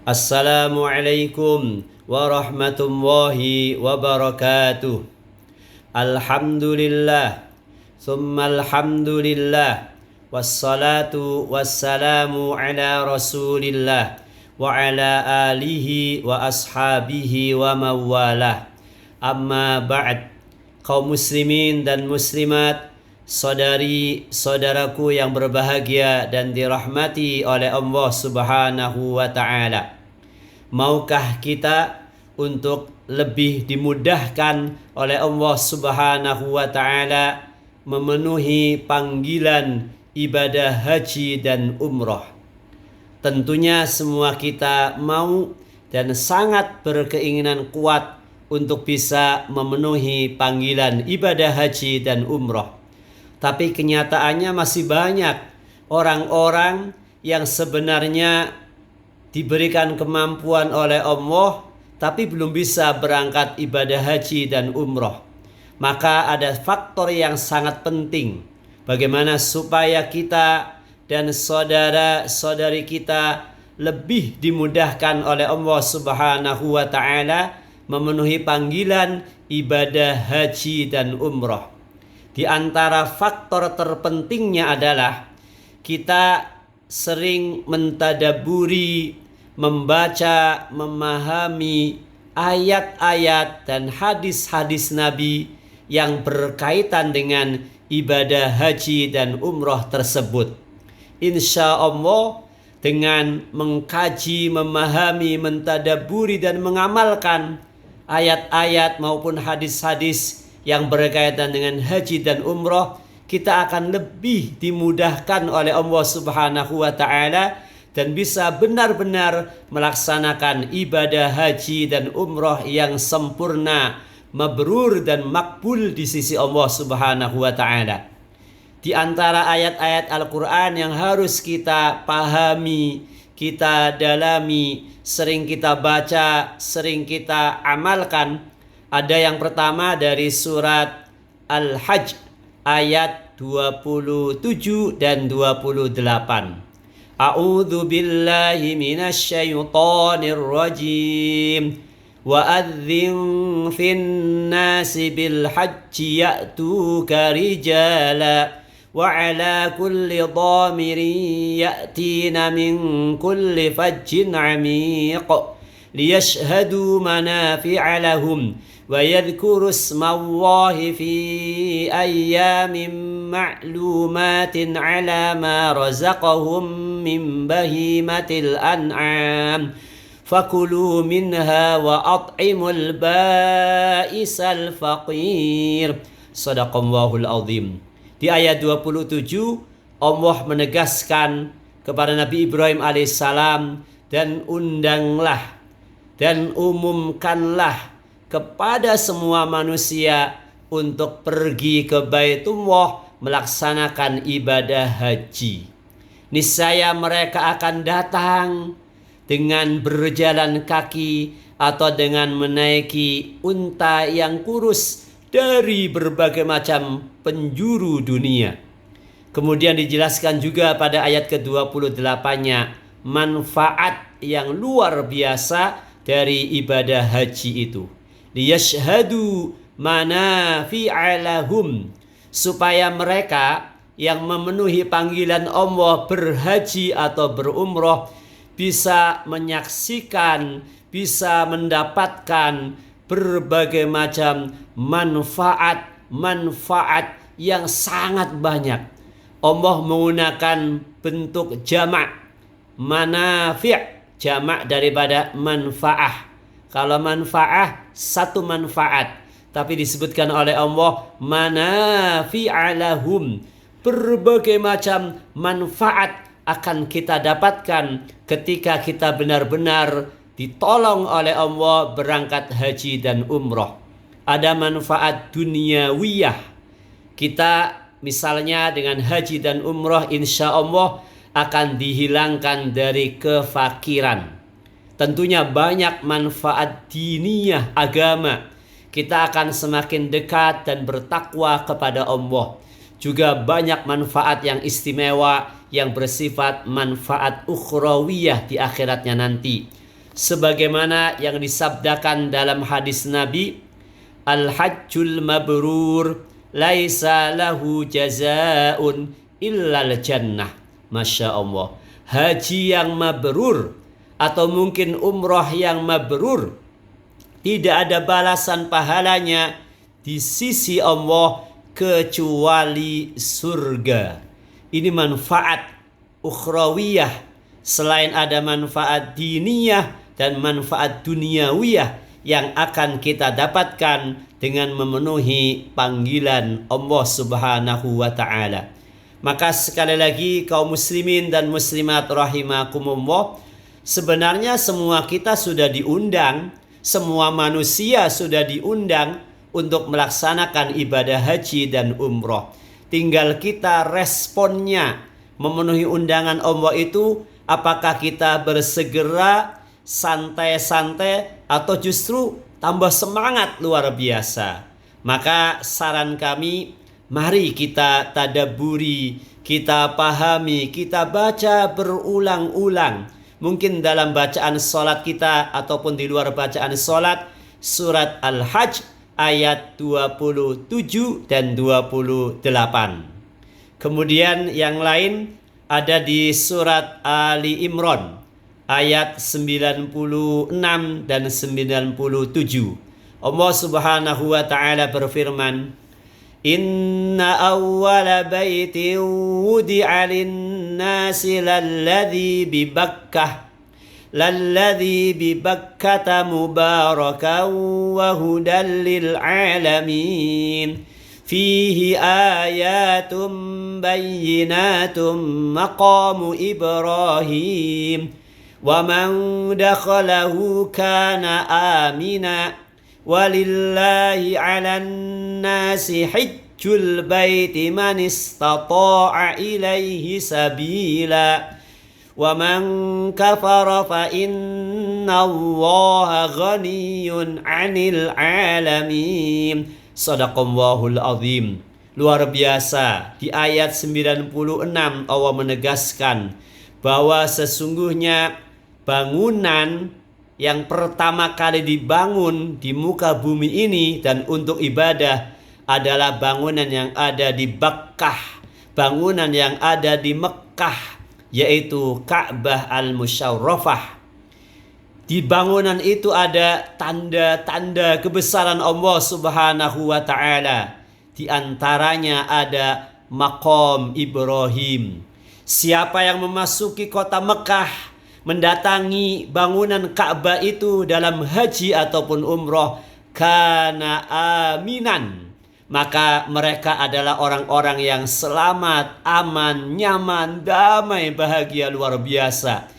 Assalamualaikum warahmatullahi wabarakatuh. Alhamdulillah, summa alhamdulillah, wassalatu wassalamu ala rasulillah wa ala alihi wa ashabihi wa mawalah. Amma ba'd. Kaum muslimin dan muslimat, saudari-saudaraku yang berbahagia dan dirahmati oleh Allah Subhanahu wa ta'ala. Maukah kita untuk lebih dimudahkan oleh Allah Subhanahu wa ta'ala memenuhi panggilan ibadah haji dan umrah? Tentunya semua kita mau dan sangat berkeinginan kuat untuk bisa memenuhi panggilan ibadah haji dan umrah. Tapi kenyataannya masih banyak orang-orang yang sebenarnya diberikan kemampuan oleh Allah tapi belum bisa berangkat ibadah haji dan umrah. Maka ada faktor yang sangat penting bagaimana supaya kita dan saudara-saudari kita lebih dimudahkan oleh Allah Subhanahu wa ta'ala memenuhi panggilan ibadah haji dan umrah. Di antara faktor terpentingnya adalah kita sering mentadaburi, membaca, memahami ayat-ayat dan hadis-hadis Nabi yang berkaitan dengan ibadah haji dan umrah tersebut. Insya Allah dengan mengkaji, memahami, mentadaburi dan mengamalkan ayat-ayat maupun hadis-hadis yang berkaitan dengan haji dan umrah, kita akan lebih dimudahkan oleh Allah Subhanahu wa ta'ala dan bisa benar-benar melaksanakan ibadah haji dan umrah yang sempurna, mabrur dan makbul di sisi Allah Subhanahu wa ta'ala. Di antara ayat-ayat Al-Quran yang harus kita pahami, kita dalami, sering kita baca, sering kita amalkan, ada yang pertama dari surat Al-Hajj ayat 27 dan 28. A'udzu billahi minasy syaithanir rajim. Wa'adzin fin nasi bil hajji ya'tuka rijala wa ala kulli dhamirin ya'tina min kulli fajjin 'amiq liyashhadu manafi'a lahum wa yadhkuru ismallahi fi ayyamin ma'lumatin 'ala ma razaqahum min bahimatil an'am fakulu minha wa at'imul ba'isal faqir. Shadaqallahul azim. Di ayat 27 Allah menegaskan kepada Nabi Ibrahim alaihissalam, dan undanglah dan umumkanlah kepada semua manusia untuk pergi ke Baitullah melaksanakan ibadah haji. Niscaya mereka akan datang dengan berjalan kaki atau dengan menaiki unta yang kurus dari berbagai macam penjuru dunia. Kemudian dijelaskan juga pada ayat ke-28-nya manfaat yang luar biasa dari ibadah haji itu. Liyashhadu manafi'a lahum, supaya mereka yang memenuhi panggilan Allah berhaji atau berumrah bisa menyaksikan, bisa mendapatkan berbagai macam manfaat yang sangat banyak. Allah menggunakan bentuk jamak, manafi', jamak daripada manfaah. Kalau manfaah satu manfaat, tapi disebutkan oleh Allah manafi'a lahum, berbagai macam manfaat akan kita dapatkan ketika kita benar-benar ditolong oleh Allah berangkat haji dan umrah. Ada manfaat duniawiyah. Kita misalnya dengan haji dan umrah insya Allah akan dihilangkan dari kefakiran. Tentunya banyak manfaat diniyah agama. Kita akan semakin dekat dan bertakwa kepada Allah. Juga banyak manfaat yang istimewa yang bersifat manfaat ukhrawiyah di akhiratnya nanti. sebagaimana yang disabdakan dalam hadis Nabi, al-hajjul mabrur laisa lahu jazaun illal jannah. Masya Allah, haji yang mabrur atau mungkin umroh yang mabrur tidak ada balasan pahalanya di sisi Allah kecuali surga. Ini manfaat ukhrawiyah, selain ada manfaat diniyah dan manfaat duniawiyah yang akan kita dapatkan dengan memenuhi panggilan Allah Subhanahu wa ta'ala. Maka sekali lagi kaum muslimin dan muslimat rahimakumullah, sebenarnya semua kita sudah diundang, semua manusia sudah diundang untuk melaksanakan ibadah haji dan umroh. Tinggal kita responnya memenuhi undangan Allah itu, apakah kita bersegera, santai-santai, atau justru tambah semangat luar biasa. Maka saran kami, mari kita tadabburi, kita pahami, kita baca berulang-ulang. Mungkin dalam bacaan sholat kita ataupun di luar bacaan sholat, surat Al-Hajj ayat 27 dan 28. Kemudian yang lain ada di surat Ali Imran ayat 96 dan 97. Allah Subhanahu wa ta'ala berfirman, Inna awwala baitin wudi'a lin-nasi lalladhi bibakkata mubarakan wa hudan lil-alamin fihi ayatum bayyinatum maqamu Ibrahim wa man dakhalahu kana amina walillahi 'alan nasi hajjul baiti man istata'a ilaihi sabila wa man kafara fa innallaha ghaniyyun 'anil 'alamin. Shadaqallahul azim. Luar biasa, di ayat 96 Allah menegaskan bahwa sesungguhnya bangunan yang pertama kali dibangun di muka bumi ini dan untuk ibadah adalah bangunan yang ada di Bakkah, bangunan yang ada di Mekkah, yaitu Ka'bah al-Musyarrafah. Di bangunan itu ada tanda-tanda kebesaran Allah Subhanahu wa ta'ala. Di antaranya ada maqam Ibrahim. Siapa yang memasuki kota Mekkah, mendatangi bangunan Ka'bah itu dalam haji ataupun umroh, kana aminan, maka mereka adalah orang-orang yang selamat, aman, nyaman, damai, bahagia luar biasa.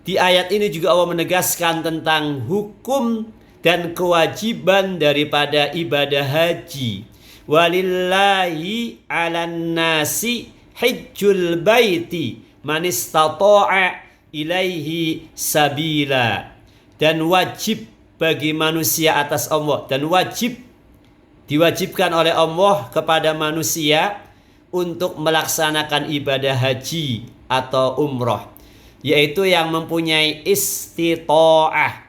Di ayat ini juga Allah menegaskan tentang hukum dan kewajiban daripada ibadah haji. Walillahi 'alan nasi hajjul baiti man istata'a ilaihi sabila. Dan wajib bagi manusia atas Allah, dan diwajibkan oleh Allah kepada manusia untuk melaksanakan ibadah haji atau umroh, yaitu yang mempunyai istita'ah.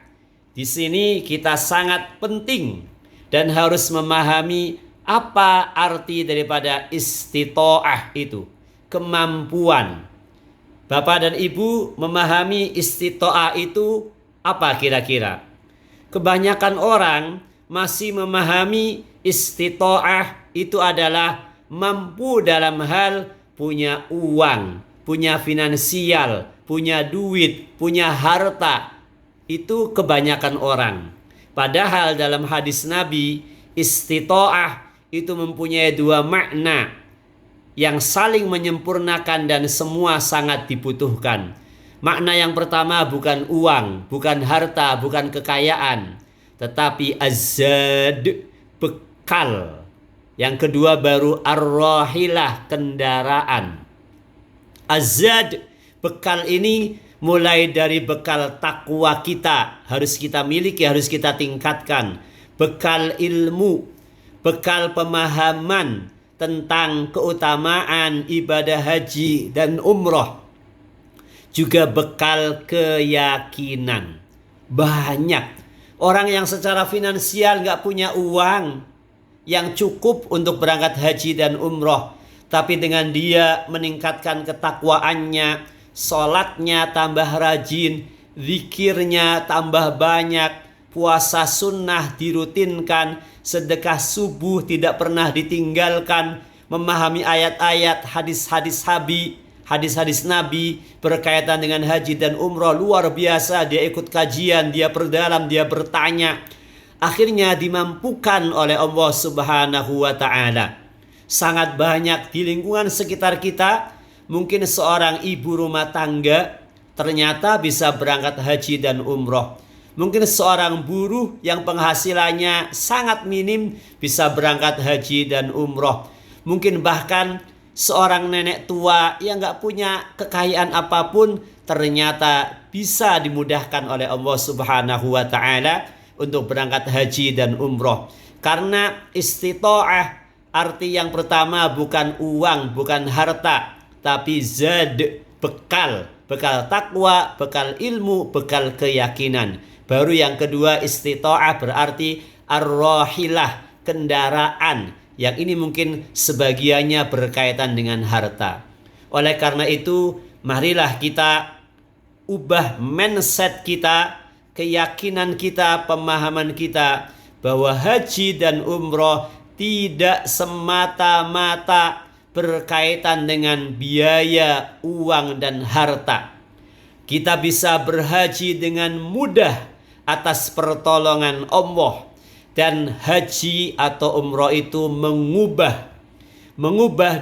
Di sini kita sangat penting dan harus memahami apa arti daripada istita'ah itu, kemampuan. Bapak dan Ibu memahami istita'ah itu apa kira-kira? Kebanyakan orang masih memahami istita'ah itu adalah mampu dalam hal punya uang, punya finansial, punya duit, punya harta. Itu kebanyakan orang. Padahal dalam hadis Nabi, istita'ah itu mempunyai dua makna yang saling menyempurnakan dan semua sangat dibutuhkan. Makna yang pertama bukan uang, bukan harta, bukan kekayaan, tetapi azad, bekal. Yang kedua baru ar-rahilah, kendaraan. Azad, bekal ini mulai dari bekal takwa kita, harus kita miliki, harus kita tingkatkan. Bekal ilmu, bekal pemahaman tentang keutamaan ibadah haji dan umroh. Juga bekal keyakinan. banyak. Orang yang secara finansial nggak punya uang yang cukup untuk berangkat haji dan umroh, tapi dengan dia meningkatkan ketakwaannya, sholatnya tambah rajin, zikirnya tambah banyak, puasa sunnah dirutinkan, sedekah subuh tidak pernah ditinggalkan, memahami ayat-ayat hadis-hadis Nabi berkaitan dengan haji dan umroh luar biasa. Dia ikut kajian, dia perdalam, dia bertanya, akhirnya dimampukan oleh Allah Subhanahu wa ta'ala. Sangat banyak di lingkungan sekitar kita, mungkin seorang ibu rumah tangga ternyata bisa berangkat haji dan umroh. Mungkin seorang buruh yang penghasilannya sangat minim bisa berangkat haji dan umroh. Mungkin bahkan seorang nenek tua yang gak punya kekayaan apapun ternyata bisa dimudahkan oleh Allah Subhanahu wa ta'ala untuk berangkat haji dan umroh. Karena istita'ah, arti yang pertama bukan uang, bukan harta, tapi zad, bekal takwa, bekal ilmu, bekal keyakinan. Baru yang kedua istita'ah berarti ar-rahilah, kendaraan. Yang ini mungkin sebagiannya berkaitan dengan harta. Oleh karena itu, marilah kita ubah mindset kita, keyakinan kita, pemahaman kita bahwa haji dan umroh tidak semata-mata berkaitan dengan biaya, uang, dan harta. Kita bisa berhaji dengan mudah atas pertolongan Allah. Dan haji atau umroh itu mengubah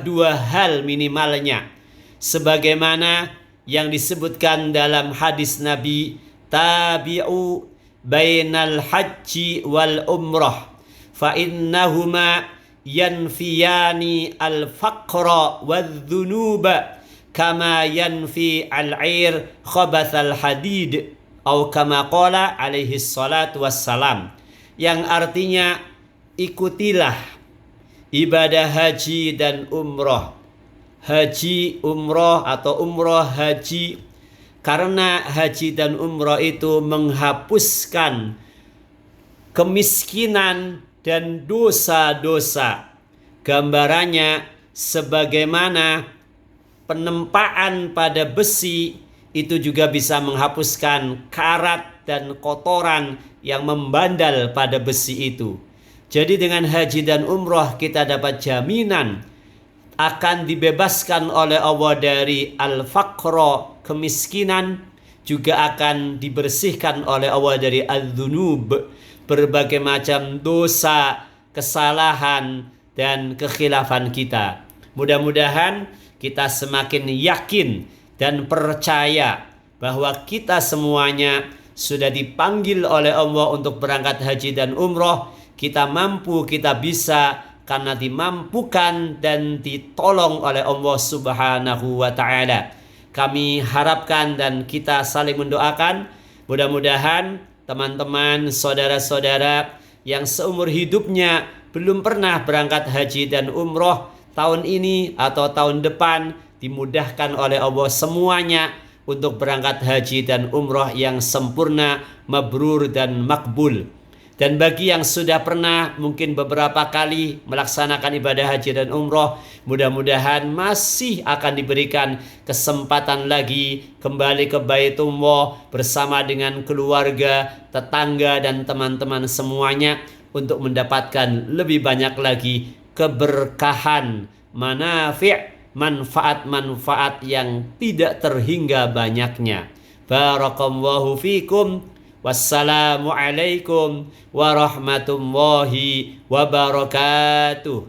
dua hal minimalnya. Sebagaimana yang disebutkan dalam hadis Nabi, tabi'u bainal haji wal umrah fa innahuma yanfiyani al-faqra wadh-dhunuba kama yanfi al-'ir khabathal hadid atau kama qala alaihi salatu wassalam, yang artinya ikutilah ibadah haji dan umroh, haji umroh atau umroh haji, karena haji dan umroh itu menghapuskan kemiskinan dan dosa-dosa. Gambarannya sebagaimana penempaan pada besi itu juga bisa menghapuskan karat dan kotoran yang membandal pada besi itu. Jadi dengan haji dan umroh kita dapat jaminan akan dibebaskan oleh Allah dari al-faqra, kemiskinan, juga akan dibersihkan oleh Allah dari al-dhunub, berbagai macam dosa, kesalahan, dan kekhilafan kita. Mudah-mudahan kita semakin yakin dan percaya bahwa kita semuanya sudah dipanggil oleh Allah untuk berangkat haji dan umroh. Kita mampu, kita bisa, karena dimampukan dan ditolong oleh Allah Subhanahu wa ta'ala. Kami harapkan dan kita saling mendoakan, mudah-mudahan teman-teman, saudara-saudara yang seumur hidupnya belum pernah berangkat haji dan umroh, tahun ini atau tahun depan dimudahkan oleh Allah semuanya untuk berangkat haji dan umroh yang sempurna, mabrur, dan makbul. Dan bagi yang sudah pernah mungkin beberapa kali melaksanakan ibadah haji dan umroh, mudah-mudahan masih akan diberikan kesempatan lagi kembali ke Baitullah bersama dengan keluarga, tetangga, dan teman-teman semuanya untuk mendapatkan lebih banyak lagi keberkahan, manfaat-manfaat yang tidak terhingga banyaknya. Barakallahu fikum. Wassalamualaikum warahmatullahi wabarakatuh.